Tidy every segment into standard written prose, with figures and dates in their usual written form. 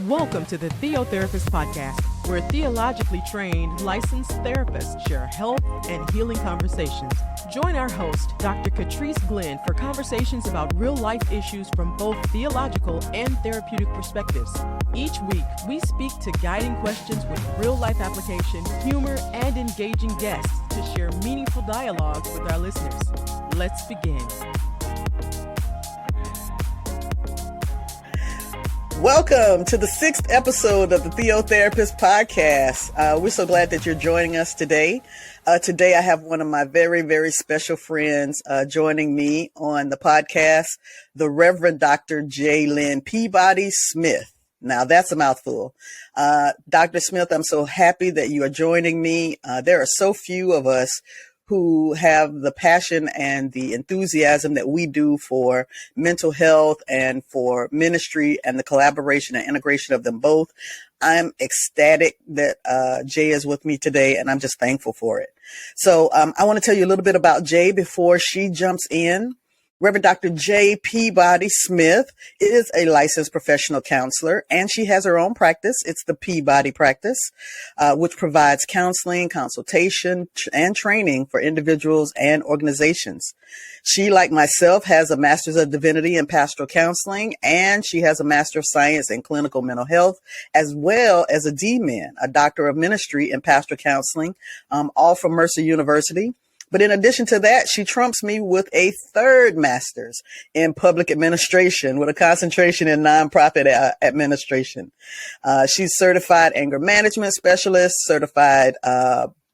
Welcome to the Theotherapist Podcast, where theologically trained, licensed therapists share health and healing conversations. Join our host, Dr. Catrice Glenn, for conversations about real-life issues from both theological and therapeutic perspectives. Each week, we speak to guiding questions with real-life application, humor, and engaging guests to share meaningful dialogues with our listeners. Let's begin. Welcome to the 6th episode of the Theotherapist Podcast. We're so glad that you're joining us today. Today I have one of my very, very special friends joining me on the podcast, the Reverend Dr. Jaye Lynn Peabody Smith. Now that's a mouthful. Dr. Smith, I'm so happy that you are joining me. There are so few of us who have the passion and the enthusiasm that we do for mental health and for ministry and the collaboration and integration of them both. I'm ecstatic that Jaye is with me today, and I'm just thankful for it. So I want to tell you a little bit about Jaye before she jumps in. Reverend Dr. Jaye Peabody Smith is a licensed professional counselor, and she has her own practice. It's the Peabody Practice, which provides counseling, consultation, and training for individuals and organizations. She, like myself, has a Master's of Divinity in Pastoral Counseling, and she has a Master of Science in Clinical Mental Health, as well as a DMin, a Doctor of Ministry in Pastoral Counseling, all from Mercer University. But in addition to that, she trumps me with a third master's in public administration with a concentration in nonprofit administration. She's certified anger management specialist, certified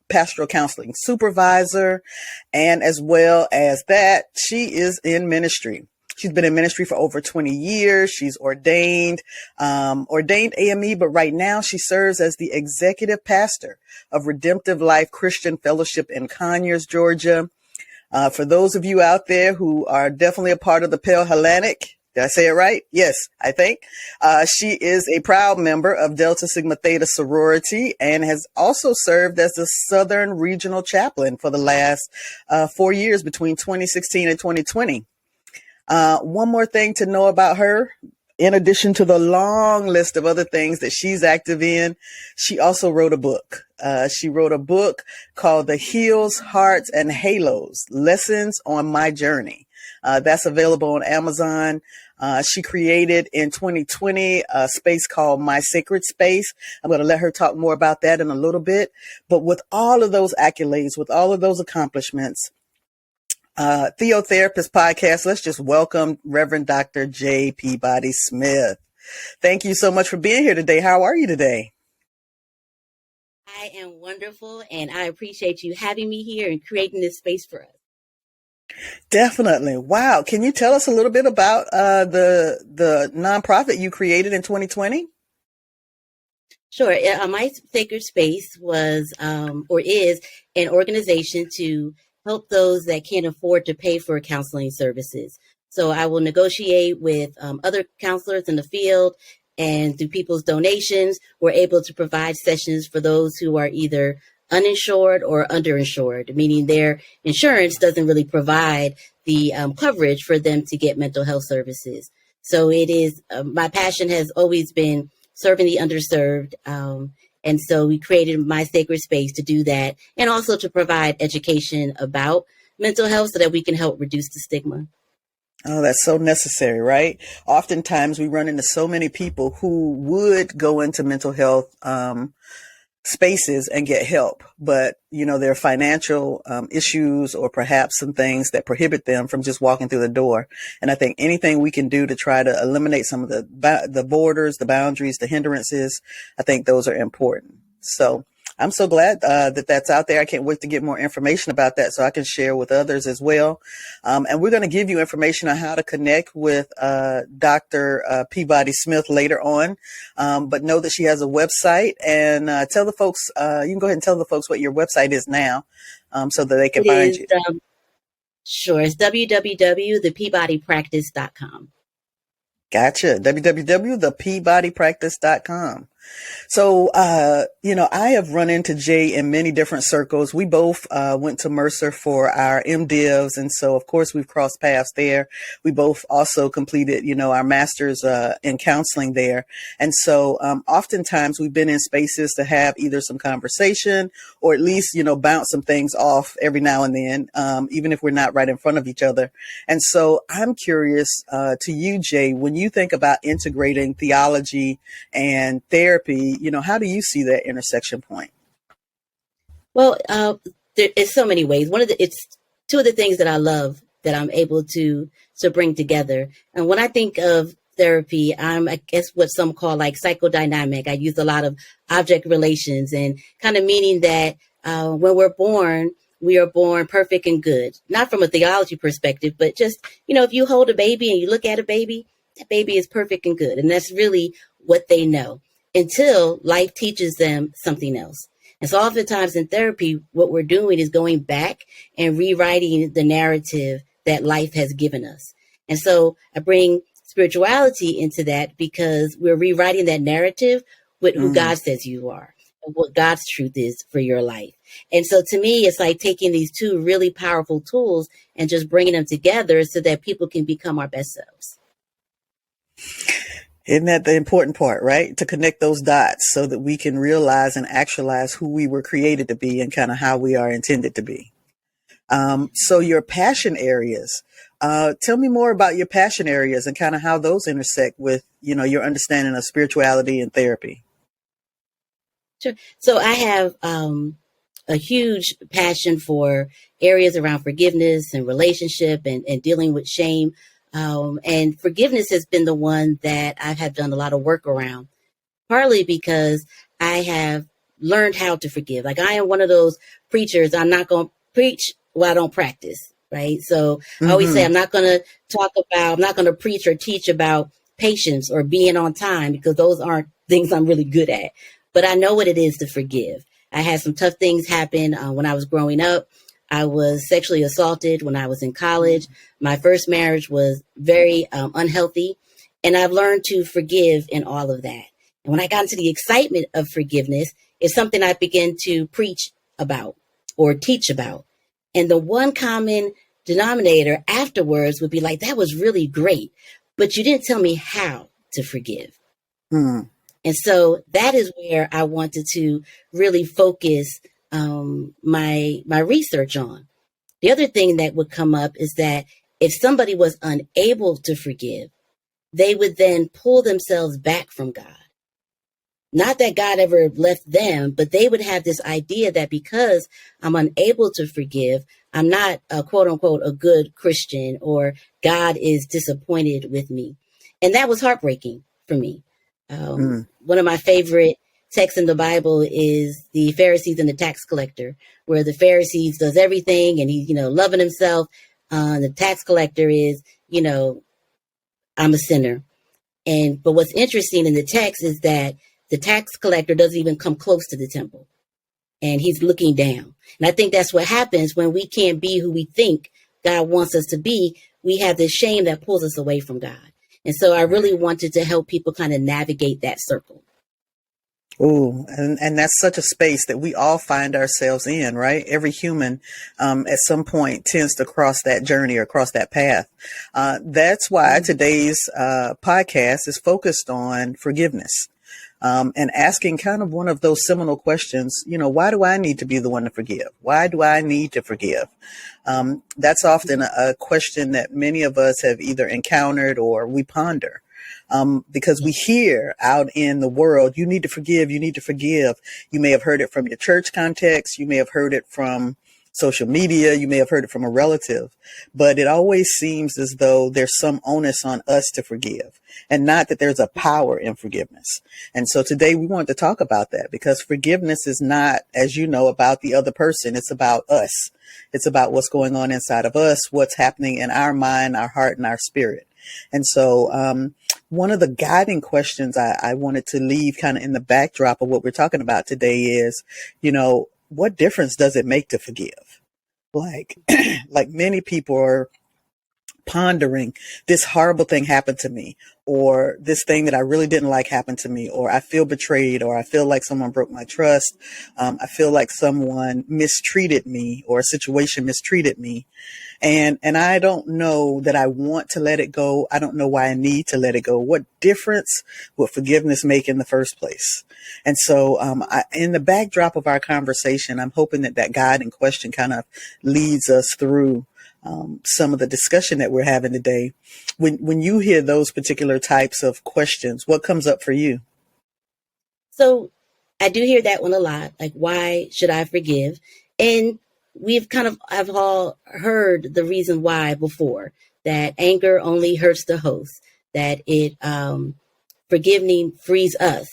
pastoral counseling supervisor, and as well as that, she is in ministry. She's been in ministry for over 20 years. She's ordained AME, but right now she serves as the executive pastor of Redemptive Life Christian Fellowship in Conyers, Georgia. For those of you out there who are definitely a part of the Pell Hellenic, did I say it right? Yes, I think. She is a proud member of Delta Sigma Theta sorority and has also served as the Southern Regional Chaplain for the last 4 years between 2016 and 2020. One more thing to know about her, in addition to the long list of other things that she's active in, she also wrote a book. She wrote a book called The Heels, Hearts, and Halos, Lessons on My Journey. That's available on Amazon. She created in 2020 a space called My Sacred Space. I'm going to let her talk more about that in a little bit. But with all of those accolades, with all of those accomplishments, Theotherapist Podcast, let's just welcome Reverend Dr. Jaye Peabody Smith. Thank you so much for being here today. How are you today? I am wonderful, and I appreciate you having me here and creating this space for us. Definitely. Wow. Can you tell us a little bit about the nonprofit you created in 2020? Sure. My Sacred Space was or is an organization to help those that can't afford to pay for counseling services. So I will negotiate with other counselors in the field, and through people's donations, we're able to provide sessions for those who are either uninsured or underinsured, meaning their insurance doesn't really provide the coverage for them to get mental health services. So it is, my passion has always been serving the underserved. And so we created My Sacred Space to do that, and also to provide education about mental health so that we can help reduce the stigma. Oh, that's so necessary, right? Oftentimes we run into so many people who would go into mental health spaces and get help, but there are financial issues or perhaps some things that prohibit them from just walking through the door. And I think anything we can do to try to eliminate some of the borders, the boundaries, the hindrances, I think those are important. So I'm so glad that that's out there. I can't wait to get more information about that so I can share with others as well. And we're going to give you information on how to connect with Dr. Peabody Smith later on. But know that she has a website, and tell the folks, you can go ahead and tell the folks what your website is now so that they can find you. Sure. It's www.thepeabodypractice.com. Gotcha. www.thepeabodypractice.com. So, I have run into Jay in many different circles. We both went to Mercer for our MDivs. And so, of course, we've crossed paths there. We both also completed, our master's in counseling there. And so oftentimes we've been in spaces to have either some conversation or at least, bounce some things off every now and then, even if we're not right in front of each other. And so I'm curious to you, Jay, when you think about integrating theology and therapy, how do you see that intersection point? Well, there is so many ways. It's two of the things that I love that I'm able to bring together. And when I think of therapy, I guess what some call like psychodynamic. I use a lot of object relations and kind of meaning that when we're born, we are born perfect and good, not from a theology perspective, but just, if you hold a baby and you look at a baby, that baby is perfect and good. And that's really what they know until life teaches them something else. And so oftentimes in therapy, what we're doing is going back and rewriting the narrative that life has given us. And so I bring spirituality into that because we're rewriting that narrative with who God says you are and what God's truth is for your life. And so to me, it's like taking these two really powerful tools and just bringing them together so that people can become our best selves. Isn't that the important part, right? To connect those dots so that we can realize and actualize who we were created to be and kind of how we are intended to be. So your passion areas, tell me more about your passion areas and kind of how those intersect with, your understanding of spirituality and therapy. Sure. So I have a huge passion for areas around forgiveness and relationship and dealing with shame. And forgiveness has been the one that I have done a lot of work around, partly because I have learned how to forgive. Like I am one of those preachers. I'm not going to preach what I don't practice. Right. So I always say I'm not going to preach or teach about patience or being on time because those aren't things I'm really good at. But I know what it is to forgive. I had some tough things happen when I was growing up. I was sexually assaulted when I was in college. My first marriage was very unhealthy. And I've learned to forgive in all of that. And when I got into the excitement of forgiveness, it's something I began to preach about or teach about. And the one common denominator afterwards would be like, that was really great, but you didn't tell me how to forgive. And so that is where I wanted to really focus my research on. The other thing that would come up is that if somebody was unable to forgive, they would then pull themselves back from God. Not that God ever left them, but they would have this idea that because I'm unable to forgive, I'm not a quote unquote a good Christian or God is disappointed with me. And that was heartbreaking for me. One of my favorite texts in the Bible is the Pharisees and the tax collector, where the Pharisees does everything and he's, loving himself. The tax collector is, I'm a sinner. But what's interesting in the text is that the tax collector doesn't even come close to the temple and he's looking down. And I think that's what happens when we can't be who we think God wants us to be. We have this shame that pulls us away from God. And so I really wanted to help people kind of navigate that circle. Oh, and that's such a space that we all find ourselves in, right? Every human at some point tends to cross that journey or cross that path. That's why today's podcast is focused on forgiveness. And asking kind of one of those seminal questions, why do I need to be the one to forgive? Why do I need to forgive? That's often a question that many of us have either encountered or we ponder. Because we hear out in the world, you need to forgive, you need to forgive. You may have heard it from your church context. You may have heard it from social media. You may have heard it from a relative, but it always seems as though there's some onus on us to forgive and not that there's a power in forgiveness. And so today we want to talk about that because forgiveness is not, as you know, about the other person. It's about us. It's about what's going on inside of us, what's happening in our mind, our heart, and our spirit. And so, one of the guiding questions I wanted to leave kind of in the backdrop of what we're talking about today is, what difference does it make to forgive? Like many people are pondering, this horrible thing happened to me, or this thing that I really didn't like happened to me, or I feel betrayed, or I feel like someone broke my trust. I feel like someone mistreated me, or a situation mistreated me. And I don't know that I want to let it go. I don't know why I need to let it go. What difference would forgiveness make in the first place? And so, in the backdrop of our conversation, I'm hoping that that guiding question kind of leads us through some of the discussion that we're having today. When you hear those particular types of questions, what comes up for you? So I do hear that one a lot. Like, why should I forgive? And I've all heard the reason why before, that anger only hurts the host, that forgiving frees us,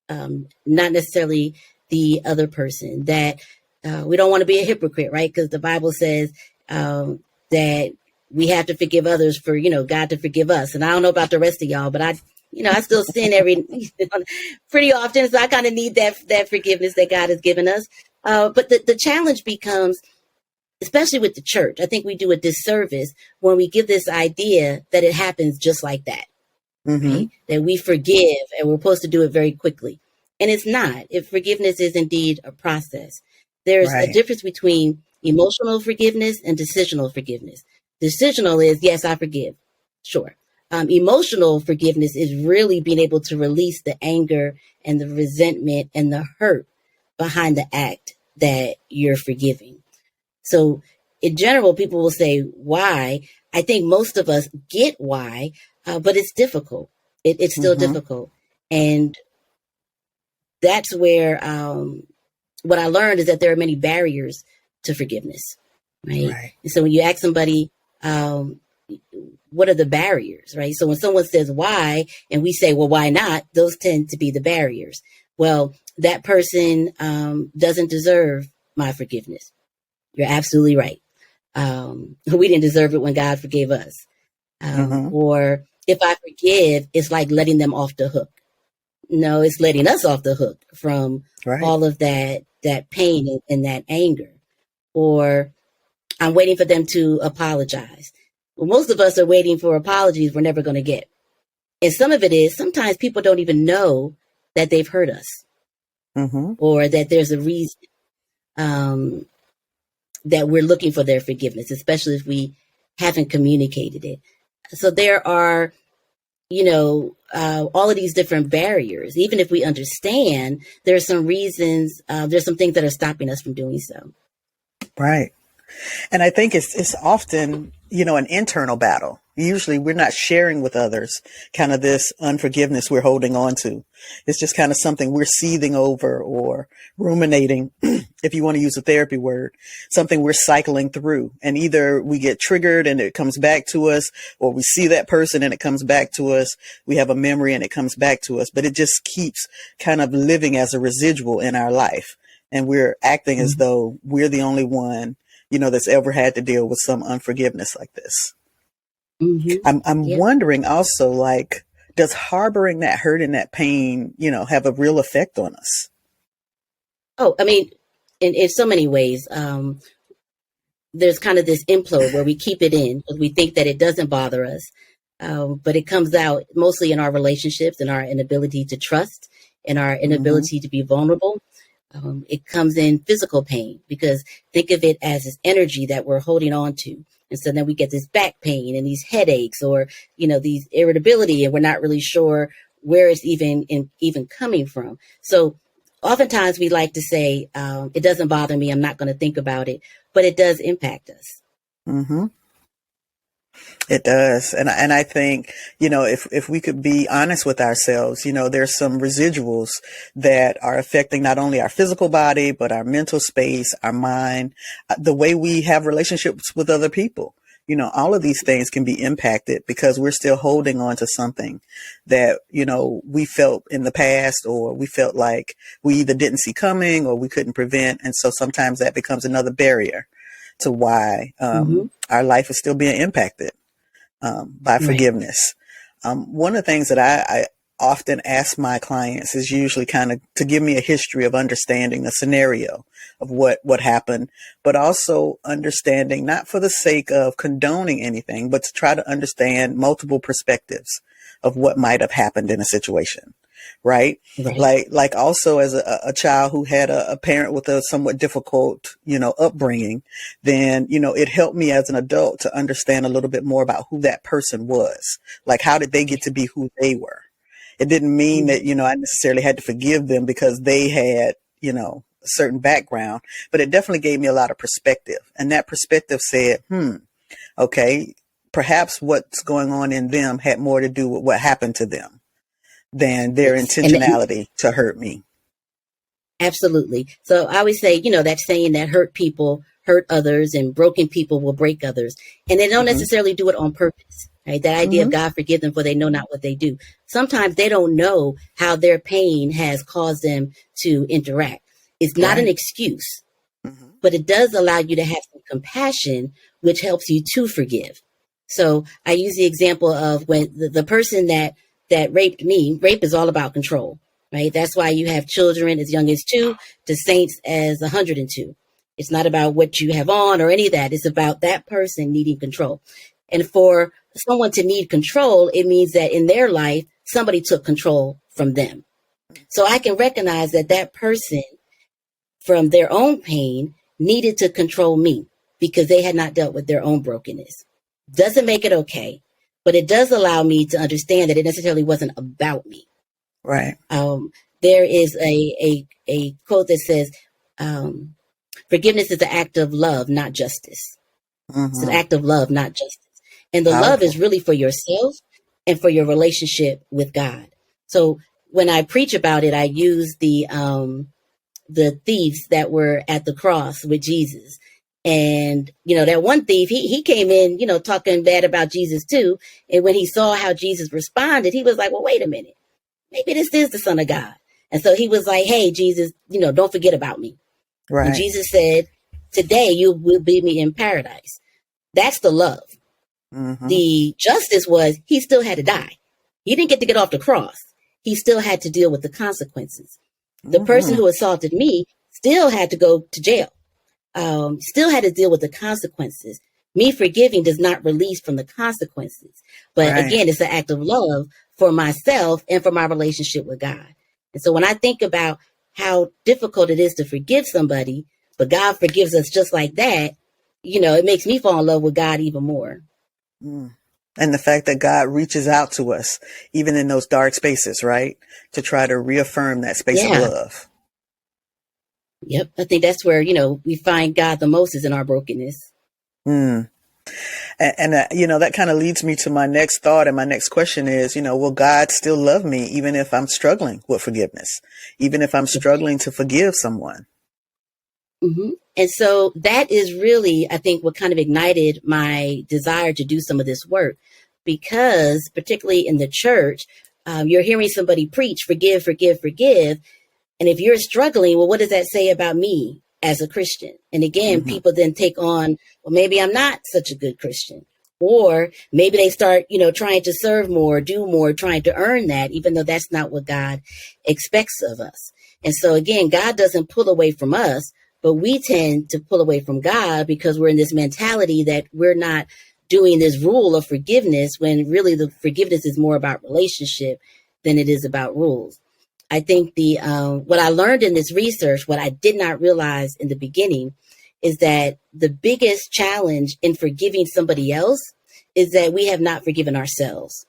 not necessarily the other person, that we don't want to be a hypocrite, right? Because the Bible says that we have to forgive others for, God to forgive us. And I don't know about the rest of y'all, but I still sin pretty often. So I kind of need that forgiveness that God has given us. But the challenge becomes, especially with the church, I think we do a disservice when we give this idea that it happens just like that, right? That we forgive and we're supposed to do it very quickly. And it's not. If forgiveness is indeed a process, there's a difference between emotional forgiveness and decisional forgiveness. Decisional is, yes, I forgive. Sure. Emotional forgiveness is really being able to release the anger and the resentment and the hurt behind the act that you're forgiving. So in general, people will say, why? I think most of us get why, but it's difficult. It's still difficult. And that's where what I learned is that there are many barriers to forgiveness, right? And so when you ask somebody, what are the barriers, right? So when someone says why, and we say, well, why not? Those tend to be the barriers. Well, that person doesn't deserve my forgiveness. You're absolutely right. We didn't deserve it when God forgave us. Or if I forgive, it's like letting them off the hook. No, it's letting us off the hook from all of that pain and that anger. Or I'm waiting for them to apologize. Well, most of us are waiting for apologies we're never going to get. And some of it is sometimes people don't even know that they've hurt us or that there's a reason that we're looking for their forgiveness, especially if we haven't communicated it. So there are, all of these different barriers. Even if we understand, there's some reasons, there's some things that are stopping us from doing so. Right. And I think it's often, an internal battle. Usually we're not sharing with others kind of this unforgiveness we're holding on to. It's just kind of something we're seething over or ruminating, if you want to use a therapy word, something we're cycling through. And either we get triggered and it comes back to us, or we see that person and it comes back to us. We have a memory and it comes back to us, but it just keeps kind of living as a residual in our life. And we're acting as though we're the only one, that's ever had to deal with some unforgiveness like this. I'm wondering also, like, does harboring that hurt and that pain, have a real effect on us? Oh, I mean, in so many ways, there's kind of this implode where we keep it in because we think that it doesn't bother us. But it comes out mostly in our relationships and our inability to trust and our inability to be vulnerable. It comes in physical pain because think of it as this energy that we're holding on to. And so then we get this back pain and these headaches or, these irritability, and we're not really sure where it's even coming from. So oftentimes we like to say, it doesn't bother me. I'm not going to think about it, but it does impact us. It does. And I think, if we could be honest with ourselves, there's some residuals that are affecting not only our physical body, but our mental space, our mind, the way we have relationships with other people. All of these things can be impacted because we're still holding on to something that, we felt in the past, or we felt like we either didn't see coming or we couldn't prevent. And so sometimes that becomes another barrier to why our life is still being impacted by forgiveness. One of the things that I often ask my clients is usually kind of to give me a history of understanding a scenario of what happened, but also understanding, not for the sake of condoning anything, but to try to understand multiple perspectives of what might have happened in a situation. Right. Right. Like also as a child who had a parent with a somewhat difficult, upbringing, then, it helped me as an adult to understand a little bit more about who that person was. Like, how did they get to be who they were? It didn't mean that, I necessarily had to forgive them because they had, a certain background, but it definitely gave me a lot of perspective. And that perspective said, okay, perhaps what's going on in them had more to do with what happened to them than their Yes. intentionality to hurt me. Absolutely. So I always say, that saying that hurt people hurt others and broken people will break others. And they don't necessarily do it on purpose, right? That idea of God forgive them for they know not what they do. Sometimes they don't know how their pain has caused them to interact. It's not an excuse, but it does allow you to have some compassion, which helps you to forgive. So I use the example of when the person that raped me. Rape is all about control, right? That's why you have children as young as 2 to saints as 102. It's not about what you have on or any of that. It's about that person needing control. And for someone to need control, it means that in their life, somebody took control from them. So I can recognize that that person from their own pain needed to control me because they had not dealt with their own brokenness. Doesn't make it okay. But it does allow me to understand that it necessarily wasn't about me. Right. There is a quote that says, forgiveness is an act of love, not justice. It's an act of love, not justice. And the love is really for yourself and for your relationship with God. So when I preach about it, I use the thieves that were at the cross with Jesus. And, that one thief, he came in, talking bad about Jesus too. And when he saw how Jesus responded, he was like, well, wait a minute, maybe this is the Son of God. And so he was like, hey, Jesus, don't forget about me. Right. And Jesus said, today you will be me in paradise. That's the love. The justice was he still had to die. He didn't get off the cross. He still had to deal with the consequences. The person who assaulted me still had to go to jail. Still had to deal with the consequences. Me forgiving does not release from the consequences. But again, it's an act of love for myself and for my relationship with God. And so when I think about how difficult it is to forgive somebody, but God forgives us just like that, it makes me fall in love with God even more. And the fact that God reaches out to us, even in those dark spaces, right? To try to reaffirm that space of love. Yep. I think that's where, we find God the most is in our brokenness. And that kind of leads me to my next thought. And my next question is, will God still love me even if I'm struggling with forgiveness, even if I'm struggling to forgive someone? And so that is really, I think, what kind of ignited my desire to do some of this work, because particularly in the church, you're hearing somebody preach, forgive, forgive, forgive. And if you're struggling, well, what does that say about me as a Christian? And again, people then take on, well, maybe I'm not such a good Christian. Or maybe they start, trying to serve more, do more, trying to earn that, even though that's not what God expects of us. And so again, God doesn't pull away from us, but we tend to pull away from God because we're in this mentality that we're not doing this rule of forgiveness, when really the forgiveness is more about relationship than it is about rules. I think what I learned in this research, what I did not realize in the beginning, is that the biggest challenge in forgiving somebody else is that we have not forgiven ourselves.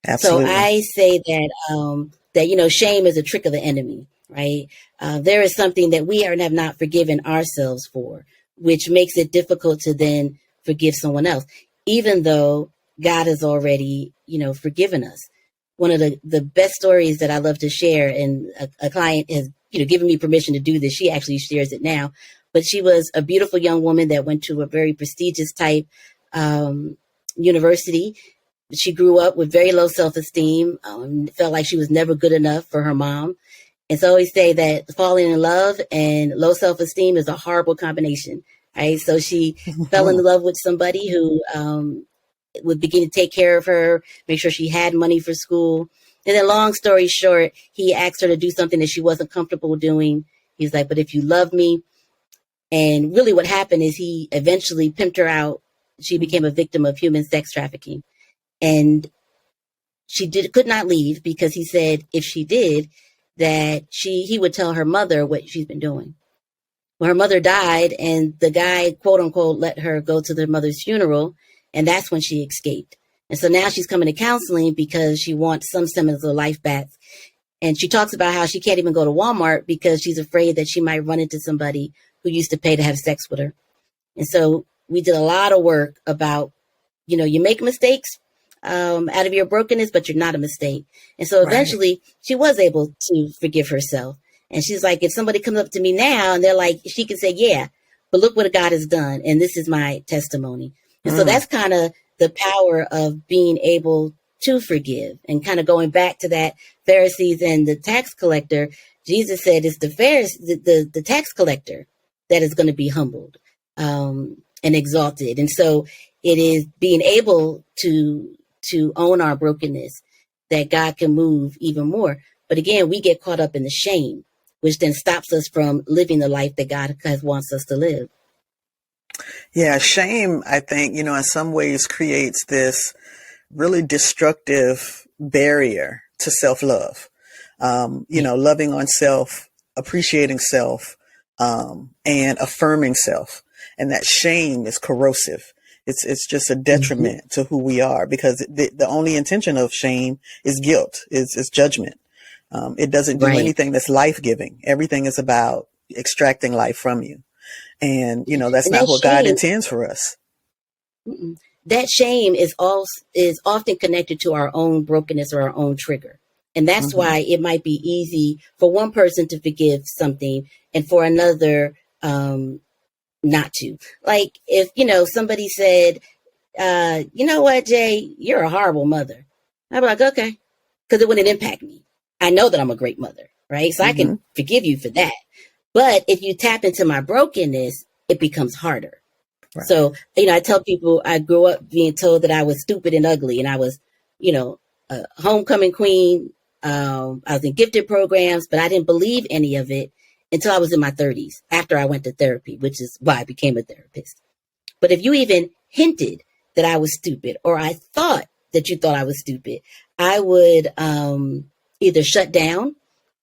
Absolutely. So I say that shame is a trick of the enemy, right? There is something that we have not forgiven ourselves for, which makes it difficult to then forgive someone else, even though God has already, forgiven us. One of the best stories that I love to share, and a client has, given me permission to do this. She actually shares it now, but she was a beautiful young woman that went to a very prestigious type university. She grew up with very low self-esteem, felt like she was never good enough for her mom. And so I always say that falling in love and low self-esteem is a horrible combination, right? So she fell in love with somebody who would begin to take care of her, make sure she had money for school. And then long story short, he asked her to do something that she wasn't comfortable doing. He's like, but if you love me. And really what happened is he eventually pimped her out. She became a victim of human sex trafficking. And she could not leave because he said if she did, that he would tell her mother what she's been doing. Well, her mother died, and the guy, quote unquote, let her go to their mother's funeral. And that's when she escaped. And so now she's coming to counseling because she wants some semblance of life back. And she talks about how she can't even go to Walmart because she's afraid that she might run into somebody who used to pay to have sex with her. And so we did a lot of work about, you make mistakes out of your brokenness, but you're not a mistake. And so eventually she was able to forgive herself. And she's like, if somebody comes up to me now and they're like, she can say, yeah, but look what God has done. And this is my testimony. And so that's kind of the power of being able to forgive, and kind of going back to that Pharisees and the tax collector. Jesus said it's the tax collector that is going to be humbled and exalted. And so it is being able to own our brokenness that God can move even more. But again, we get caught up in the shame, which then stops us from living the life that God wants us to live. Yeah, shame, I think, in some ways creates this really destructive barrier to self-love. Loving on self, appreciating self, and affirming self. And that shame is corrosive. It's just a detriment to who we are, because the only intention of shame is guilt, is judgment. It doesn't do anything that's life-giving. Everything is about extracting life from you. And, that's not what God intends for us. That shame is often connected to our own brokenness or our own trigger. And that's why it might be easy for one person to forgive something and for another not to. Like if, somebody said, you know what, Jay, you're a horrible mother. I'd be like, okay, because it wouldn't impact me. I know that I'm a great mother, right? So I can forgive you for that. But if you tap into my brokenness, it becomes harder. Right. So, I tell people I grew up being told that I was stupid and ugly, and I was, a homecoming queen. I was in gifted programs, but I didn't believe any of it until I was in my 30s, after I went to therapy, which is why I became a therapist. But if you even hinted that I was stupid, or I thought that you thought I was stupid, I would either shut down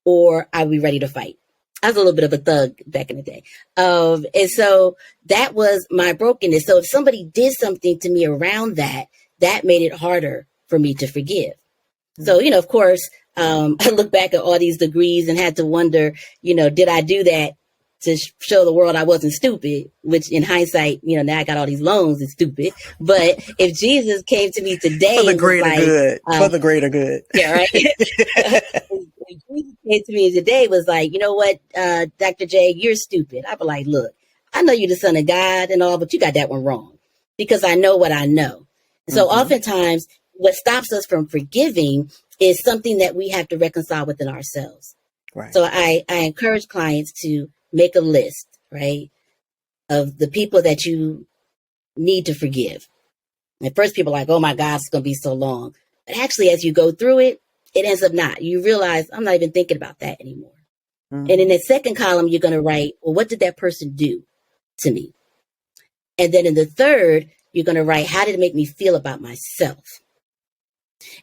or I would be ready to fight. I was a little bit of a thug back in the day. And so that was my brokenness. So if somebody did something to me around that made it harder for me to forgive. So, of course, I look back at all these degrees and had to wonder, did I do that to show the world I wasn't stupid, which in hindsight, now I got all these loans, it's stupid. But if Jesus came to me today, for the greater good, for the greater good. Yeah, right. If Jesus came to me today was like, you know what, Dr. J, you're stupid. I'd be like, look, I know you're the son of God and all, but you got that one wrong, because I know what I know. So oftentimes what stops us from forgiving is something that we have to reconcile within ourselves. Right. So I encourage clients to make a list, right, of the people that you need to forgive. At first people are like, oh my God, it's going to be so long. But actually, as you go through it, it ends up not. You realize I'm not even thinking about that anymore. And in the second column, you're going to write, well, what did that person do to me? And then in the third, you're going to write, how did it make me feel about myself?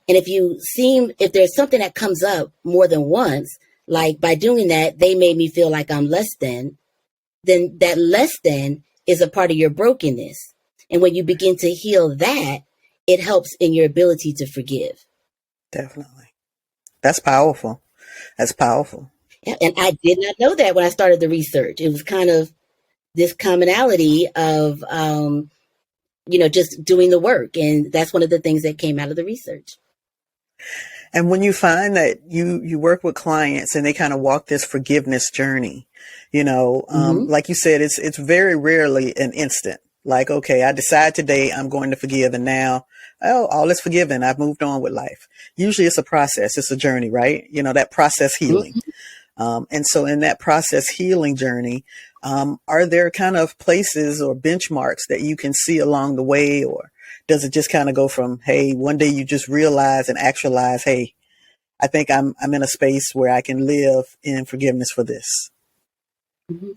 And if there's something that comes up more than once, like by doing that, they made me feel like I'm less than, then that less than is a part of your brokenness. And when you begin to heal that, it helps in your ability to forgive. Definitely. That's powerful. That's powerful. Yeah, and I did not know that when I started the research. It was kind of this commonality of, just doing the work. And that's one of the things that came out of the research. And when you find that you work with clients and they kind of walk this forgiveness journey, like you said, it's very rarely an instant. Like, okay, I decide today I'm going to forgive, and now, all is forgiven. I've moved on with life. Usually it's a process. It's a journey, right? That process healing. And so in that process healing journey, are there kind of places or benchmarks that you can see along the way, or does it just kind of go from, hey, one day you just realize and actualize, hey, I think I'm in a space where I can live in forgiveness for this? Mhm.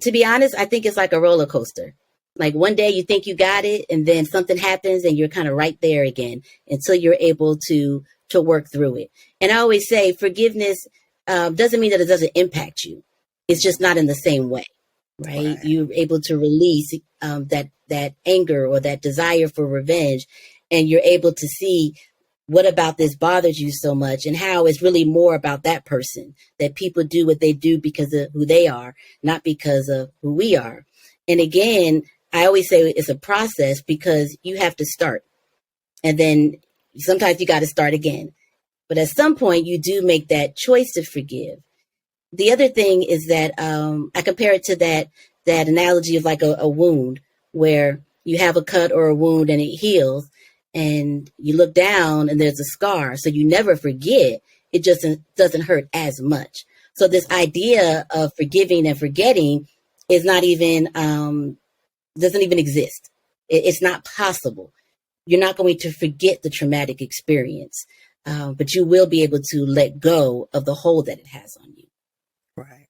To be honest, I think it's like a roller coaster. Like one day you think you got it, and then something happens, and you're kind of right there again until you're able to work through it. And I always say forgiveness doesn't mean that it doesn't impact you. It's just not in the same way, right? Right. You're able to release that anger or that desire for revenge, and you're able to see what about this bothers you so much, and how it's really more about that person, that people do what they do because of who they are, not because of who we are. And again, I always say it's a process, because you have to start, and then sometimes you got to start again. But at some point, you do make that choice to forgive. The other thing is that I compare it to that analogy of like a wound, where you have a cut or a wound and it heals, and you look down and there's a scar. So you never forget. It just doesn't hurt as much. So this idea of forgiving and forgetting is not even, doesn't even exist. It's not possible. You're not going to forget the traumatic experience, but you will be able to let go of the hold that it has on you. Right.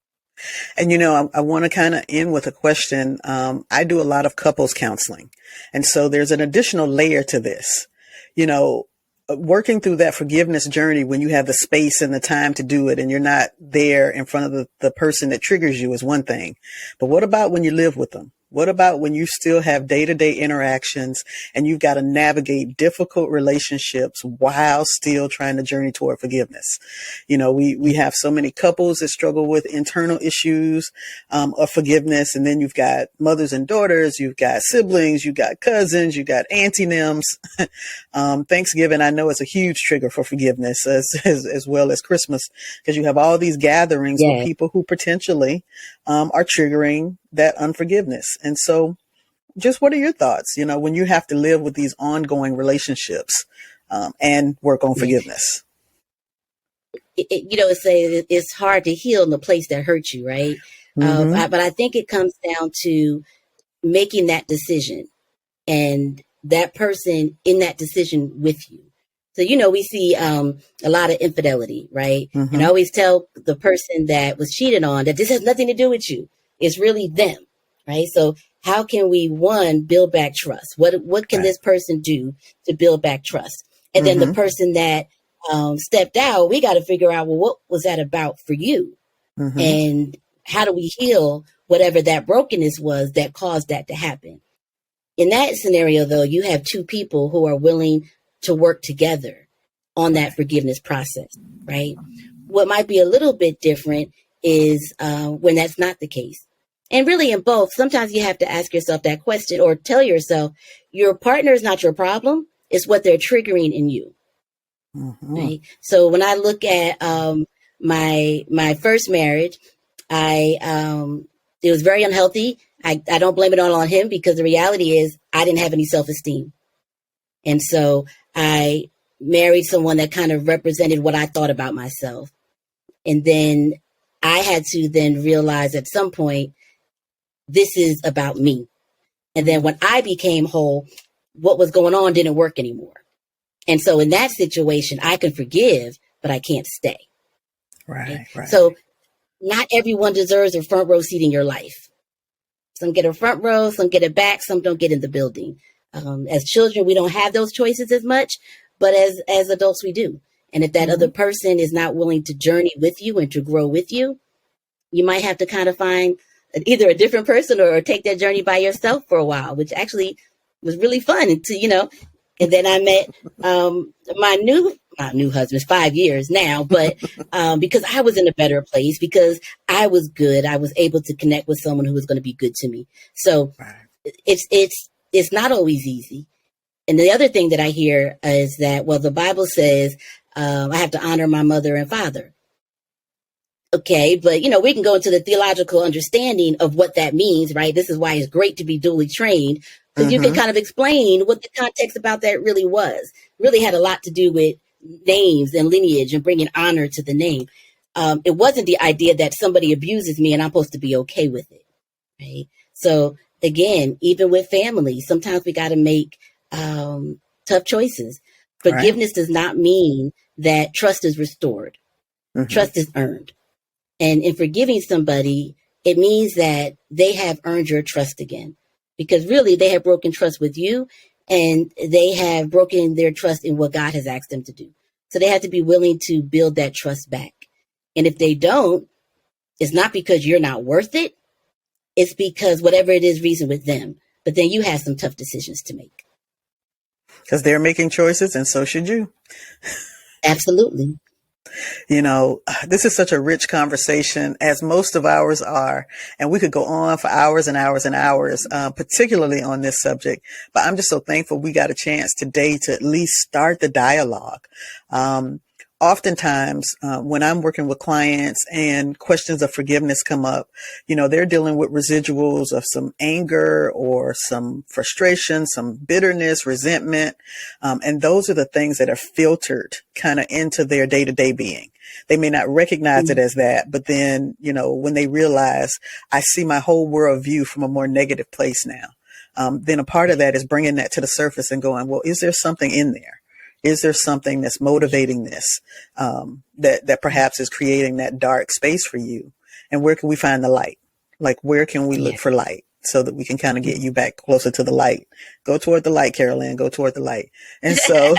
And, I want to kind of end with a question. I do a lot of couples counseling. And so there's an additional layer to this, working through that forgiveness journey when you have the space and the time to do it, and you're not there in front of the person that triggers you, is one thing. But what about when you live with them? What about when you still have day-to-day interactions and you've got to navigate difficult relationships while still trying to journey toward forgiveness? We have so many couples that struggle with internal issues of forgiveness. And then you've got mothers and daughters, you've got siblings, you've got cousins, you've got auntie nims. Thanksgiving, I know, is a huge trigger for forgiveness, as well as Christmas, because you have all these gatherings with people who potentially are triggering that unforgiveness. And so just what are your thoughts, when you have to live with these ongoing relationships and work on forgiveness? It's hard to heal in the place that hurt you, right? Mm-hmm. But I think it comes down to making that decision and that person in that decision with you. So, we see a lot of infidelity, right? Mm-hmm. And I always tell the person that was cheated on that this has nothing to do with you. It's really them, right? So how can we, one, build back trust? What can this person do to build back trust? And then the person that stepped out, we got to figure out, well, what was that about for you? Mm-hmm. And how do we heal whatever that brokenness was that caused that to happen? In that scenario, though, you have two people who are willing to work together on that forgiveness process, right? What might be a little bit different is when that's not the case. And really in both, sometimes you have to ask yourself that question, or tell yourself your partner is not your problem. It's what they're triggering in you. Mm-hmm. Right? So when I look at my first marriage, it was very unhealthy. I don't blame it all on him, because the reality is I didn't have any self-esteem. And so I married someone that kind of represented what I thought about myself. And then I had to then realize at some point, this is about me. And then when I became whole, what was going on didn't work anymore. And so in that situation, I can forgive, but I can't stay. Right. So not everyone deserves a front row seat in your life. Some get a front row, some get a back, some don't get in the building. As children, we don't have those choices as much, but as adults, we do. And if that other person is not willing to journey with you and to grow with you, you might have to kind of find either a different person or take that journey by yourself for a while, which actually was really fun and then I met my new husband, 5 years now, but because I was in a better place, because I was good, I was able to connect with someone who was going to be good to me. So it's not always easy. And the other thing that I hear is that, well, the Bible says I have to honor my mother and father. Okay, but we can go into the theological understanding of what that means, right? This is why it's great to be duly trained, because you can kind of explain what the context about that really was. Really had a lot to do with names and lineage and bringing honor to the name. It wasn't the idea that somebody abuses me and I'm supposed to be okay with it, right? So again, even with family, sometimes we got to make tough choices. Forgiveness does not mean that trust is restored. Mm-hmm. Trust is earned. And in forgiving somebody, it means that they have earned your trust again, because really they have broken trust with you, and they have broken their trust in what God has asked them to do. So they have to be willing to build that trust back. And if they don't, it's not because you're not worth it. It's because whatever it is, reason with them. But then you have some tough decisions to make. Because they're making choices, and so should you. Absolutely. You know, this is such a rich conversation, as most of ours are, and we could go on for hours and hours and hours, particularly on this subject. But I'm just so thankful we got a chance today to at least start the dialogue. Oftentimes, when I'm working with clients and questions of forgiveness come up, you know, they're dealing with residuals of some anger or some frustration, some bitterness, resentment. And those are the things that are filtered kind of into their day-to-day being. They may not recognize it as that, but then, you know, when they realize I see my whole worldview from a more negative place now, then a part of that is bringing that to the surface and going, well, is there something in there? Is there something that's motivating this, that perhaps is creating that dark space for you? And where can we find the light? Like, where can we look for light so that we can kind of get you back closer to the light? Go toward the light, Carolyn, go toward the light. And so,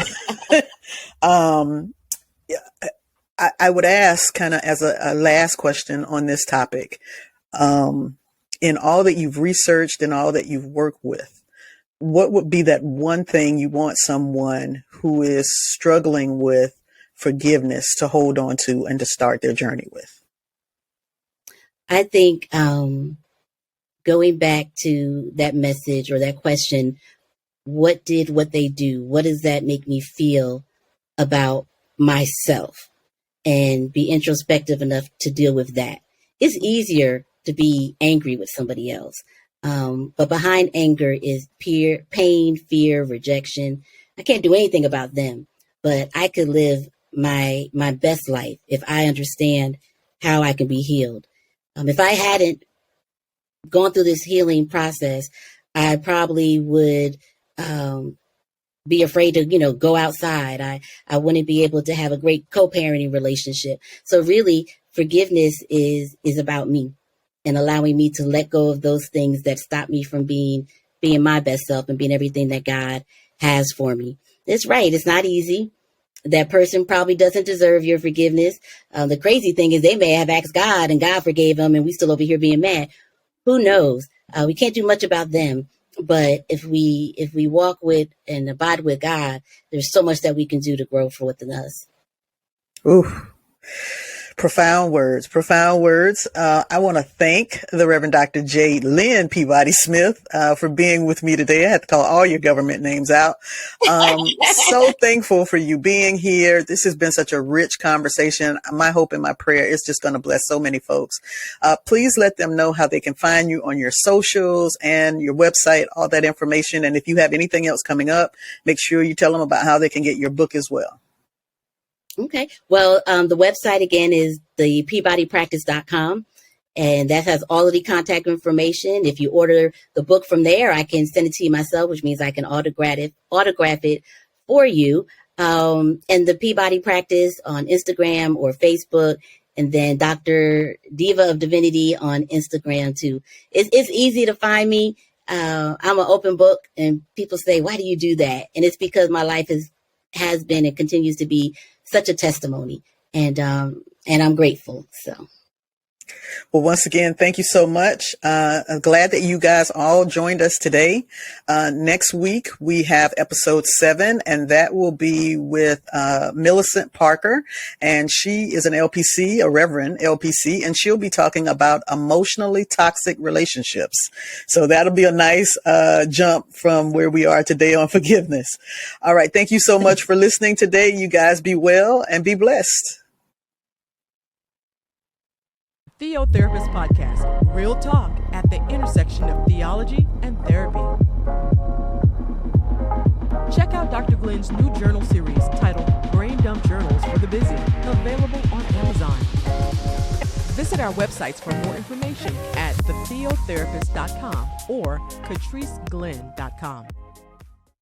I would ask kind of as a last question on this topic, in all that you've researched and all that you've worked with, what would be that one thing you want someone who is struggling with forgiveness to hold on to and to start their journey with? I think going back to that message or that question, what did what they do? What does that make me feel about myself? And be introspective enough to deal with that. It's easier to be angry with somebody else. But behind anger is pain, fear, rejection. I can't do anything about them, but I could live my best life if I understand how I can be healed. If I hadn't gone through this healing process, I probably would be afraid to, go outside. I wouldn't be able to have a great co-parenting relationship. So really, forgiveness is about me, and allowing me to let go of those things that stop me from being my best self and being everything that God has for me. It's right. It's not easy. That person probably doesn't deserve your forgiveness. The crazy thing is they may have asked God and God forgave them, and we still over here being mad. Who knows? We can't do much about them. But if we walk with and abide with God, there's so much that we can do to grow for within us. Ooh. Profound words. I want to thank the Reverend Dr. Jaye Lynn Peabody Smith for being with me today. I had to call all your government names out. So thankful for you being here. This has been such a rich conversation. My hope and my prayer is just going to bless so many folks. Please let them know how they can find you on your socials and your website, all that information. And if you have anything else coming up, make sure you tell them about how they can get your book as well. Okay. Well, the website again is the PeabodyPractice.com, and that has all of the contact information. If you order the book from there, I can send it to you myself, which means I can autograph it for you. And the Peabody Practice on Instagram or Facebook, and then Dr. Diva of Divinity on Instagram too. It's easy to find me. I'm an open book, and people say, "Why do you do that?" And it's because my life has been and continues to be such a testimony, and I'm grateful. So, well, once again, thank you so much. I'm glad that you guys all joined us today. Next week we have episode 7, and that will be with Millicent Parker, and she is an LPC, a Reverend LPC, and she'll be talking about emotionally toxic relationships. So that'll be a nice jump from where we are today on forgiveness. All right, thank you so much for listening today. You guys be well and be blessed. Theotherapist Podcast, real talk at the intersection of theology and therapy. Check out Dr. Glenn's new journal series titled Brain Dump Journals for the Busy, available on Amazon. Visit our websites for more information at thetheotherapist.com or catriceglenn.com.